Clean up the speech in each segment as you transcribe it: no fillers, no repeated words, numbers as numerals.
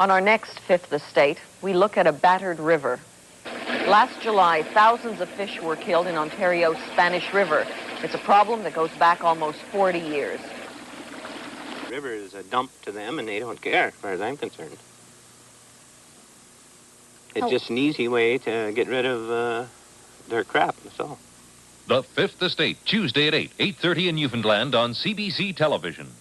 On our next Fifth Estate, we look at a battered river. Last July, thousands of fish were killed in Ontario's Spanish River. It's a problem that goes back almost 40 years. The river is a dump to them, and they don't care, as far as I'm concerned. It's just an easy way to get rid of their crap, that's all. The Fifth Estate, Tuesday at 8:30 in Newfoundland on CBC Television.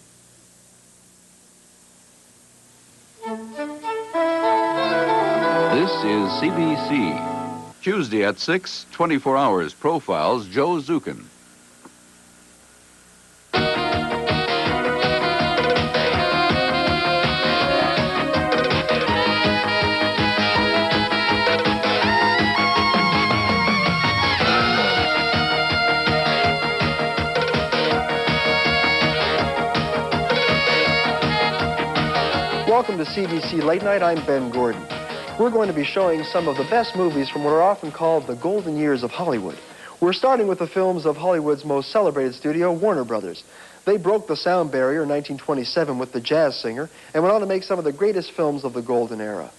This is CBC. Tuesday at 6, 24 Hours, Profiles, Joe Zukin. Welcome to CBC Late Night. I'm Ben Gordon. We're going to be showing some of the best movies from what are often called the golden years of Hollywood. We're starting with the films of Hollywood's most celebrated studio, Warner Brothers. They broke the sound barrier in 1927 with The Jazz Singer and went on to make some of the greatest films of the golden era.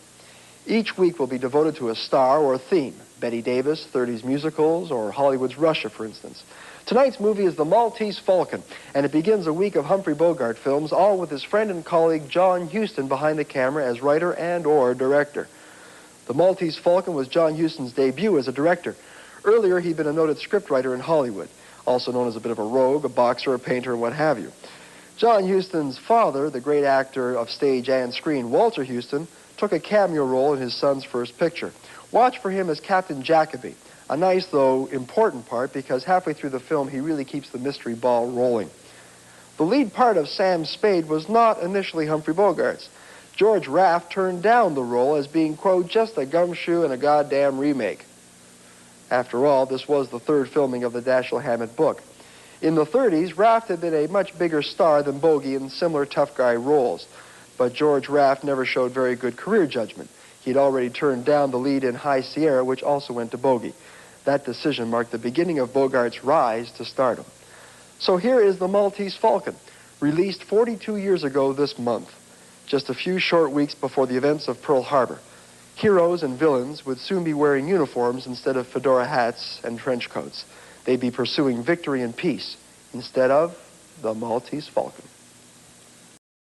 Each week will be devoted to a star or a theme. Betty Davis, 30s musicals, or Hollywood's Russia, for instance. Tonight's movie is The Maltese Falcon, and it begins a week of Humphrey Bogart films, all with his friend and colleague John Huston behind the camera as writer and/or director. The Maltese Falcon was John Huston's debut as a director. Earlier, he'd been a noted scriptwriter in Hollywood, also known as a bit of a rogue, a boxer, a painter, and what have you. John Huston's father, the great actor of stage and screen, Walter Huston, took a cameo role in his son's first picture. Watch for him as Captain Jacoby, a nice, though important part, because halfway through the film, he really keeps the mystery ball rolling. The lead part of Sam Spade was not initially Humphrey Bogart's. George Raft turned down the role as being, quote, just a gumshoe and a goddamn remake. After all, this was the third filming of the Dashiell Hammett book. In the 30s, Raft had been a much bigger star than Bogey in similar tough guy roles, but George Raft never showed very good career judgment. He'd already turned down the lead in High Sierra, which also went to Bogey. That decision marked the beginning of Bogart's rise to stardom. So here is The Maltese Falcon, released 42 years ago this month, just a few short weeks before the events of Pearl Harbor. Heroes and villains would soon be wearing uniforms instead of fedora hats and trench coats. They'd be pursuing victory and peace instead of the Maltese Falcon.